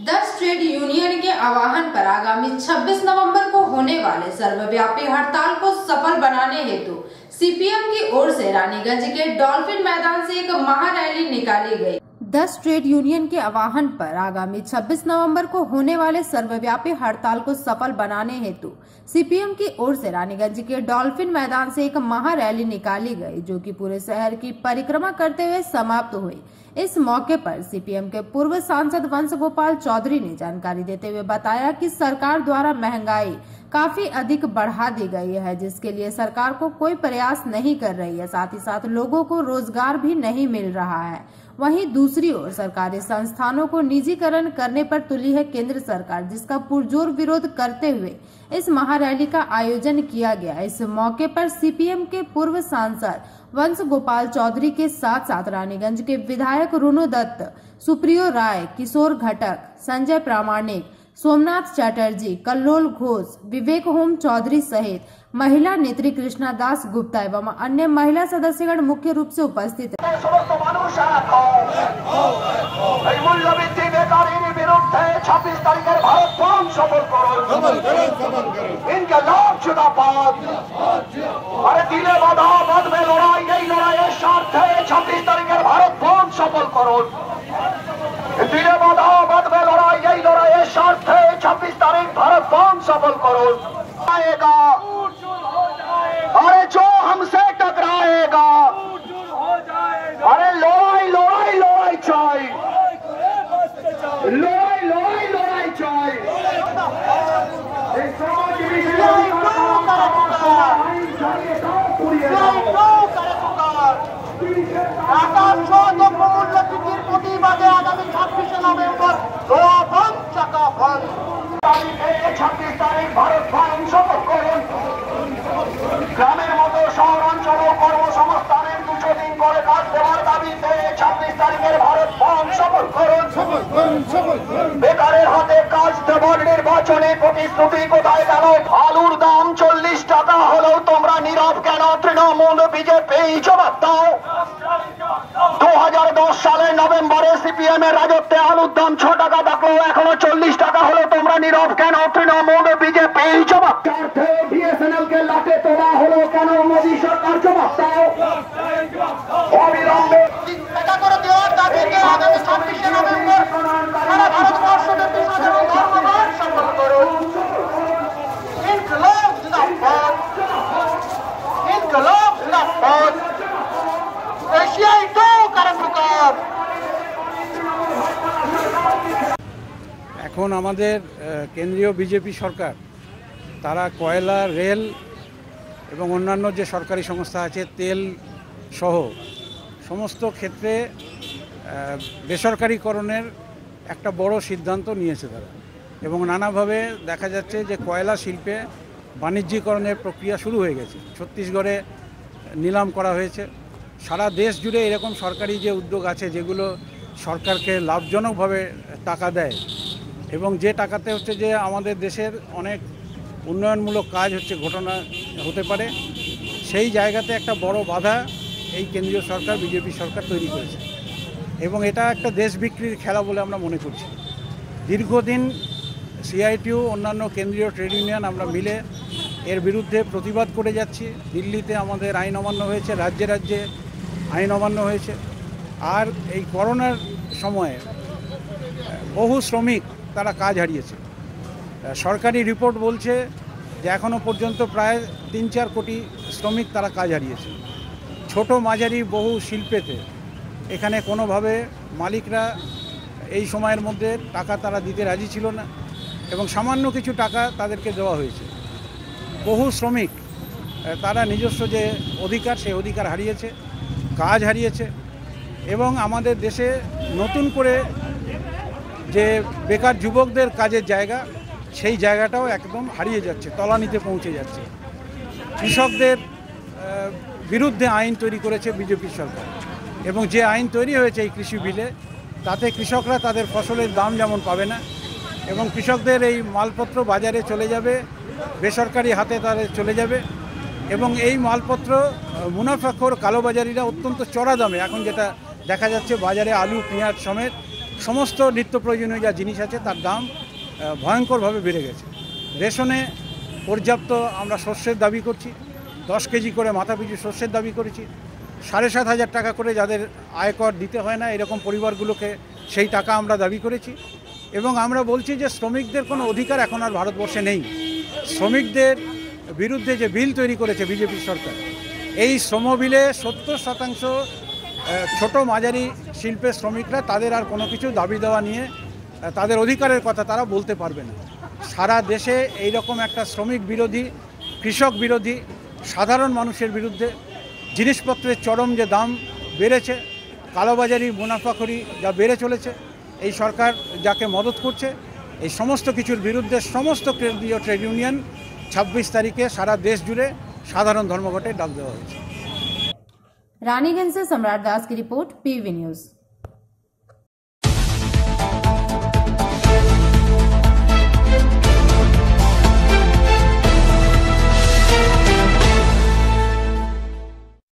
10 trade union के आह्वान पर आगामी 26 नवंबर को होने वाले सर्वव्यापी हड़ताल को सफल बनाने हेतु सीपीएम की ओर से रानीगंज के डॉल्फिन मैदान से एक महारैली निकाली गई। 10 ट्रेड यूनियन के आह्वान पर आगामी 26 नवंबर को होने वाले सर्वव्यापी हड़ताल को सफल बनाने हेतु सीपीएम की ओर से रानीगंज के डॉल्फिन मैदान से एक महारैली निकाली गई, जो कि पूरे शहर की परिक्रमा करते हुए समाप्त हुई। इस मौके पर सीपीएम के पूर्व सांसद वंश गोपाल चौधरी ने जानकारी देते हुए बताया कि सरकार द्वारा महंगाई काफी अधिक बढ़ा दी गई है, जिसके लिए सरकार को कोई प्रयास नहीं कर रही है। साथ ही साथ लोगों को रोजगार भी नहीं मिल रहा है। वहीं दूसरी ओर सरकारी संस्थानों को निजीकरण करने पर तुली है केंद्र सरकार, जिसका पुरजोर विरोध करते हुए इस महारैली का आयोजन किया गया। इस मौके पर सीपीएम के पूर्व सांसद वंश गोपाल चौधरी के साथ साथ रानीगंज के विधायक रुनु दत्त, सुप्रियो राय, किशोर घटक, संजय प्रामाणिक, सोमनाथ चैटर्जी, कल्लोल घोष, विवेक होम चौधरी सहित महिला नेत्री कृष्णा दास गुप्ता एवं अन्य महिला सदस्यगण मुख्य रूप से उपस्थित है। अरे जो हमसे टकराएगा, अरे लोई लोई लोई चाय, लोई लोई लोई चाय। প্রতিবাদে আগামী 26 নভেম্বর গোয়া বন্ধ, চাকা বন্ধ। 26 তারিখ ভারত বন্ধ সফল করুন। গ্রামের মতো শহর অঞ্চল কর্মসংস্থানের 2 দিন করে কাজ দেওয়ার দাবিতে 26 তারিখের ভারত বন্ধ সফল করুন। বেকারের হাতে কাজ দেওয়ার নির্বাচনে প্রতিশ্রুতি কোথায় গেল? আলুর দাম 40 টাকা হলেও তোমরা নীরব কেন? তৃণমূল বিজেপি জবাব দাও। 2010 সালের নভেম্বরে সিপিএম এর রাজত্বে আলুর দাম 6 টাকা থাকলেও এখনো 40 টাকা হলো, তোমরা নীরব কেন? তৃণমূল বিজেপি জবাব। বিএসএনএল কে লাটে তোলা হলো কেন? মোদী সরকার জবাব দাও। অবিলম্বে টাকা করে দেওয়ার দাবিতে আগামী 26 নভেম্বর সারা ভারতবর্ষব্যাপী সাধারণ ধর্মঘট সফল করুন। ইনকলাব জিন্দাবাদ, ইনকলাব জিন্দাবাদ। এশিয়াই তো কারণকার। এখন আমাদের কেন্দ্রীয় বিজেপি সরকার তারা কয়লা, রেল এবং অন্যান্য যে সরকারি সংস্থা আছে, তেল সহ সমস্ত ক্ষেত্রে বেসরকারিকরণের একটা বড় সিদ্ধান্ত নিয়েছে তারা, এবং নানাভাবে দেখা যাচ্ছে যে কয়লা শিল্পে বাণিজ্যিকরণের প্রক্রিয়া শুরু হয়ে গেছে। ছত্তিশগড়ে নিলাম করা হয়েছে। সারা দেশ জুড়ে এরকম সরকারি যে উদ্যোগ আছে, যেগুলো সরকারকে লাভজনকভাবে টাকা দেয় এবং যে টাকাতে হচ্ছে যে আমাদের দেশের অনেক উন্নয়নমূলক কাজ ঘটনা হতে পারে, সেই জায়গাতে একটা বড় বাধা এই কেন্দ্রীয় সরকার, বিজেপি সরকার তৈরি করেছে এবং এটা একটা দেশ বিক্রির খেলা বলে আমরা মনে করছি। দীর্ঘদিন সিআইটিউ, অন্যান্য কেন্দ্রীয় ট্রেড ইউনিয়ন আমরা মিলে এর বিরুদ্ধে প্রতিবাদ করে যাচ্ছি। দিল্লিতে আমাদের আইন অমান্য হয়েছে, রাজ্যে রাজ্যে আইন অমান্য হয়েছে। আর এই করোনার সময়ে বহু শ্রমিক তারা কাজ হারিয়েছে। সরকারি রিপোর্ট বলছে যে এখনও পর্যন্ত প্রায় 3-4 কোটি শ্রমিক তারা কাজ হারিয়েছে। ছোট মাঝারি বহু শিল্পেতে এখানে কোনোভাবে মালিকরা এই সময়ের মধ্যে টাকা তারা দিতে রাজি ছিল না এবং সামান্য কিছু টাকা তাদেরকে দেওয়া হয়েছে। বহু শ্রমিক তারা নিজস্ব যে অধিকার, সেই অধিকার হারিয়েছে, কাজ হারিয়েছে এবং আমাদের দেশে নতুন করে যে বেকার যুবকদের কাজের জায়গা, সেই জায়গাটাও একদম হারিয়ে যাচ্ছে, তলানিতে পৌঁছে যাচ্ছে। কৃষকদের বিরুদ্ধে আইন তৈরি করেছে বিজেপি সরকার এবং যে আইন তৈরি হয়েছে এই কৃষি বিলে, তাতে কৃষকরা তাদের ফসলের দাম যেমন পাবে না এবং কৃষকদের এই মালপত্র বাজারে চলে যাবে, বেসরকারি হাতে তাদের চলে যাবে এবং এই মালপত্র মুনাফাখোর কালোবাজারিরা অত্যন্ত চড়া দামে, এখন যেটা দেখা যাচ্ছে বাজারে আলু, পেঁয়াজ সমেত সমস্ত নিত্য প্রয়োজনীয় যা জিনিস আছে তার দাম ভয়ঙ্করভাবে বেড়ে গেছে। রেশনে পর্যাপ্ত আমরা শস্যের দাবি করছি, 10 কেজি করে মাথাপিছু শস্যের দাবি করেছি। 7,500 টাকা করে যাদের আয়কর দিতে হয় না এরকম পরিবারগুলোকে সেই টাকা আমরা দাবি করেছি। এবং আমরা বলছি যে শ্রমিকদের কোনো অধিকার এখন আর ভারতবর্ষে নেই। শ্রমিকদের বিরুদ্ধে যে বিল তৈরি করেছে বিজেপি সরকার, এই শ্রম বিলে 70% ছোট মাঝারি শিল্পের শ্রমিকরা তাদের আর কোনো কিছু দাবি দেওয়া নিয়ে তাদের অধিকারের কথা তারা বলতে পারবে না। সারা দেশে এই রকম একটা শ্রমিক বিরোধী, কৃষক বিরোধী, সাধারণ মানুষের বিরুদ্ধে জিনিসপত্রের চরম যে দাম বেড়েছে, কালোবাজারি, মুনাফাখোরি যা বেড়ে চলেছে, এই সরকার যাকে মদত করছে, এই সমস্ত কিছুর বিরুদ্ধে সমস্ত কেন্দ্রীয় ট্রেড ইউনিয়ন 26 তারিখে সারা দেশ জুড়ে সাধারণ ধর্মঘটে ডাক দেওয়া হয়েছে। रानीगंज से सम्राट दास की रिपोर्ट, PV न्यूज।